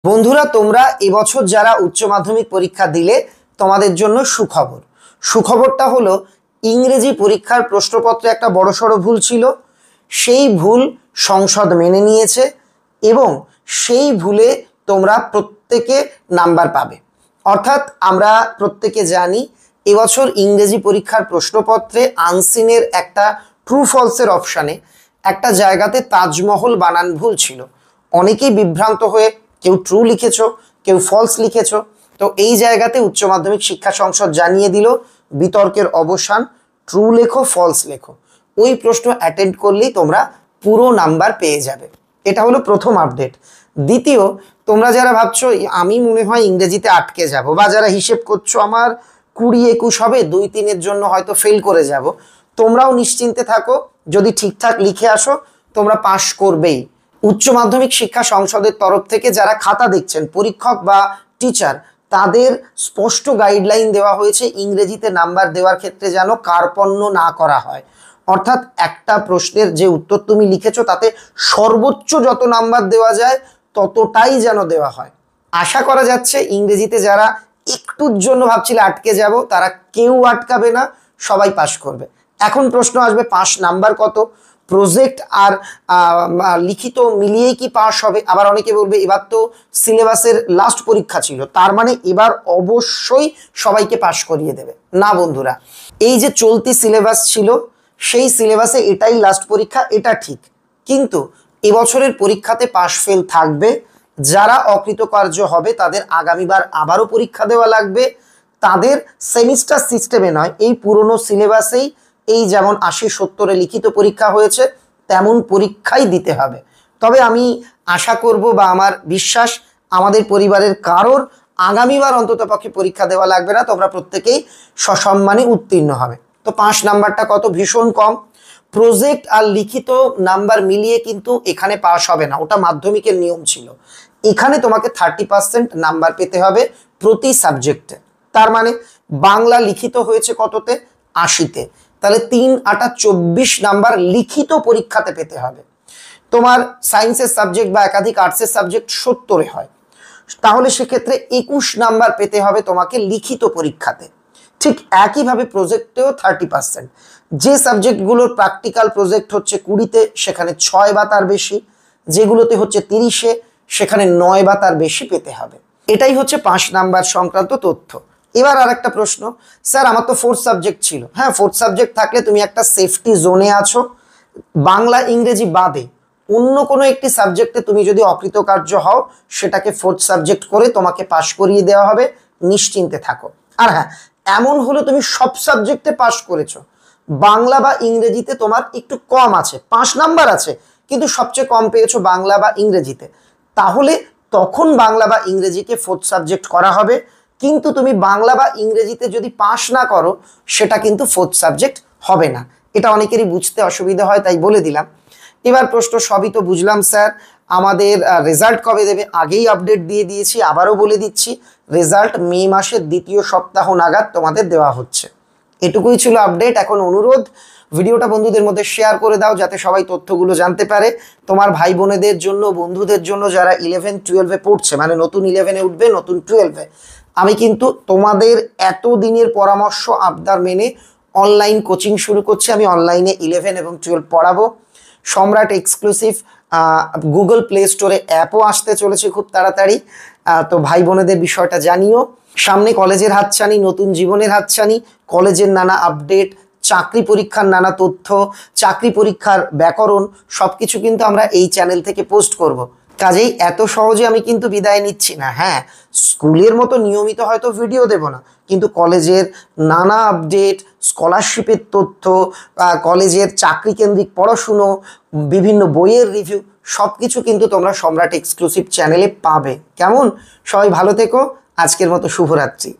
বন্ধুরা, তোমরা এবছর যারা উচ্চ মাধ্যমিক পরীক্ষা দিলে তোমাদের জন্য সুখবর। সুখবরটা হলো ইংরেজি পরীক্ষার প্রশ্নপত্রে একটা বড়সড় ভুল ছিল, সেই ভুল সংসদ মেনে নিয়েছে এবং সেই ভুলে তোমরা প্রত্যেকে নাম্বার পাবে। অর্থাৎ আমরা প্রত্যেকে জানি এবছর ইংরেজি পরীক্ষার প্রশ্নপত্রে আনসিনের একটা ট্রু ফলসের অপশানে একটা জায়গাতে তাজমহল বানান ভুল ছিল। অনেকেই বিভ্রান্ত হয়ে কেউ ট্রু লিখেছো, কেউ ফলস লিখেছো। তো এই জায়গাতে উচ্চ মাধ্যমিক শিক্ষা সংসদ জানিয়ে দিল বিতর্কের অবসান, ট্রু লেখো ফলস লেখো। ওই প্রশ্ন অ্যাটেন্ড করলেই তোমরা পুরো নাম্বার পেয়ে যাবে। এটা হলো প্রথম আপডেট। দ্বিতীয়, তোমরা যারা ভাবছো আমি মনে হয় ইংরেজিতে আটকে যাব, বা যারা হিসেব করছো আমার 20-21 হবে, 2-3-এর জন্য হয়তো ফেল করে যাব, তোমরাও নিশ্চিন্তে থাকো। যদি ঠিকঠাক লিখে আসো তোমরা পাশ করবেই। উচ্চ মাধ্যমিক শিক্ষা সংসদের তরফ থেকে যারা খাতা দেখছেন, পরীক্ষক বা টিচার, তাদের স্পষ্ট গাইডলাইন দেওয়া হয়েছে ইংরেজিতে নাম্বার দেওয়ার ক্ষেত্রে যেন কার্পণ্য না করা হয়। অর্থাৎ একটা প্রশ্নের যে উত্তর তুমি লিখেছো তাতে সর্বোচ্চ যত নাম্বার দেওয়া যায় ততটাই যেন দেওয়া হয়। আশা করা যাচ্ছে ইংরেজিতে যারা একটুর জন্য ভাবছিলে আটকে যাব, তারা কেউ আটকাবে না, সবাই পাশ করবে। এখন প্রশ্ন আসবে, পাস নাম্বার কত? প্রজেক্ট আর লিখিত মিলিয়েই কি পাস হবে? আবার অনেকে বলবে এবার তো সিলেবাসের লাস্ট পরীক্ষা ছিল, তার মানে এবার অবশ্যই সবাইকে পাস করিয়ে দেবে। না বন্ধুরা, এই যে চলতি সিলেবাস ছিল সেই সিলেবাসে এটাই লাস্ট পরীক্ষা, এটা ঠিক। কিন্তু এবছরের পরীক্ষাতে পাস ফেল থাকবে। যারা অকৃতকার্য হবে তাদের আগামীবার আবারও পরীক্ষা দেওয়া লাগবে। তাদের সেমিস্টার সিস্টেমে নয়, এই পুরনো সিলেবাসেই, এই যেমন 80-70-এ লিখিত পরীক্ষা হয়েছে তেমন পরীক্ষাই দিতে হবে। তবে আমি আশা করব বা আমার বিশ্বাস আমাদের পরিবারের কারোর আগামীবার অন্ততপক্ষে পরীক্ষা দেওয়া লাগবে না, তোমরা প্রত্যেকেই সসম্মানে উত্তীর্ণ হবে। তো 5 নাম্বারটা কত? ভীষণ কম। প্রজেক্ট আর লিখিত নাম্বার মিলিয়ে কিন্তু এখানে পাস হবে না, ওটা মাধ্যমিকের নিয়ম ছিল। এখানে তোমাকে 30% নাম্বার পেতে হবে প্রতি সাবজেক্টে। তার মানে বাংলা লিখিত হয়েছে কততে? 80-তে। তাহলে 3-8 24 নাম্বার লিখিত পরীক্ষাতে পেতে হবে। তোমার সায়েন্সের সাবজেক্ট বা একাধিক আর্টসের সাবজেক্ট 70-এ হয়, তাহলে সেক্ষেত্রে 21 নাম্বার পেতে হবে তোমাকে লিখিত পরীক্ষাতে। ঠিক একইভাবে প্রজেক্টেও 30%। যে সাবজেক্টগুলোর প্র্যাকটিক্যাল প্রজেক্ট হচ্ছে 20-তে, সেখানে 6 বা তার বেশি। যেগুলোতে হচ্ছে 30-এ, সেখানে 9 বা তার বেশি পেতে হবে। এটাই হচ্ছে 5 নাম্বার সংক্রান্ত তথ্য। এবার আর একটা প্রশ্ন, স্যার আমার তো 4 সাবজেক্ট ছিল। হ্যাঁ, 4 সাবজেক্ট থাকলে তুমি একটা সেফটি জোনে আছো। বাংলা ইংরেজি বাদে অন্য কোনো একটি সাবজেক্টে তুমি যদি অকৃতকার্য হও, সেটাকে 4th সাবজেক্ট করে তোমাকে পাশ করিয়ে দেওয়া হবে, নিশ্চিন্তে থাকো। আর হ্যাঁ, এমন হলো তুমি সব সাবজেক্টে পাশ করেছো, বাংলা বা ইংরেজিতে তোমার একটু কম আছে, 5 নাম্বার আছে, কিন্তু সবচেয়ে কম পেয়েছো বাংলা বা ইংরেজিতে, তাহলে তখন বাংলা বা ইংরেজিকে 4th সাবজেক্ট করা হবে। কিন্তু তুমি বাংলা বা ইংরেজিতে যদি পাস না করো, সেটা কিন্তু 4th সাবজেক্ট হবে না। এটা অনেকেরই বুঝতে অসুবিধা হয়, তাই বলে দিলাম। এবার প্রশ্ন, সবই তো বুঝলাম স্যার, আমাদের রেজাল্ট কবে দেবে? আগেই আপডেট দিয়ে দিয়েছি, আবারও বলে দিচ্ছি, রেজাল্ট মে মাসের 2য় সপ্তাহ নাগাদ তোমাদের দেওয়া হচ্ছে। এটুকুই ছিল আপডেট। এখন অনুরোধ, ভিডিওটা বন্ধুদের মধ্যে শেয়ার করে দাও যাতে সবাই তথ্যগুলো জানতে পারে। তোমার ভাই বোনেদের জন্য, বন্ধুদের জন্য যারা 11-12-এ পড়ছে, মানে নতুন 11-এ উঠবে, নতুন 12-এ, আমি কিন্তু তোমাদের এতদিনের পরামর্শ আবদার মেনে অনলাইন কোচিং শুরু করছি। আমি অনলাইনে 11 এবং 12 পড়াবো। সম্রাট এক্সক্লুসিভ গুগল প্লে স্টোরে অ্যাপও আসতে চলেছে খুব তাড়াতাড়ি। তো ভাই বোনেদের বিষয়টা জানিও। সামনে কলেজের হাতছানি, নতুন জীবনের হাতছানি, কলেজের নানা আপডেট, চাকরি পরীক্ষার নানা তথ্য, চাকরি পরীক্ষার ব্যাকরণ, সব কিছু কিন্তু আমরা এই চ্যানেল থেকে পোস্ট করব। কাজেই এত সহজে আমি কিন্তু বিদায় নিচ্ছি না। হ্যাঁ, স্কুলের মতো নিয়মিত হয়তো ভিডিও দেব না, কিন্তু কলেজের নানা আপডেট, স্কলারশিপের তথ্য, কলেজের চাকরি কেন্দ্রিক পড়াশুনো, বিভিন্ন বইয়ের রিভিউ, সব কিছু কিন্তু তোমরা সম্রাট এক্সক্লুসিভ চ্যানেলে পাবে। কেমন? সবাই ভালো থেকো। আজকের মতো শুভরাত্রি।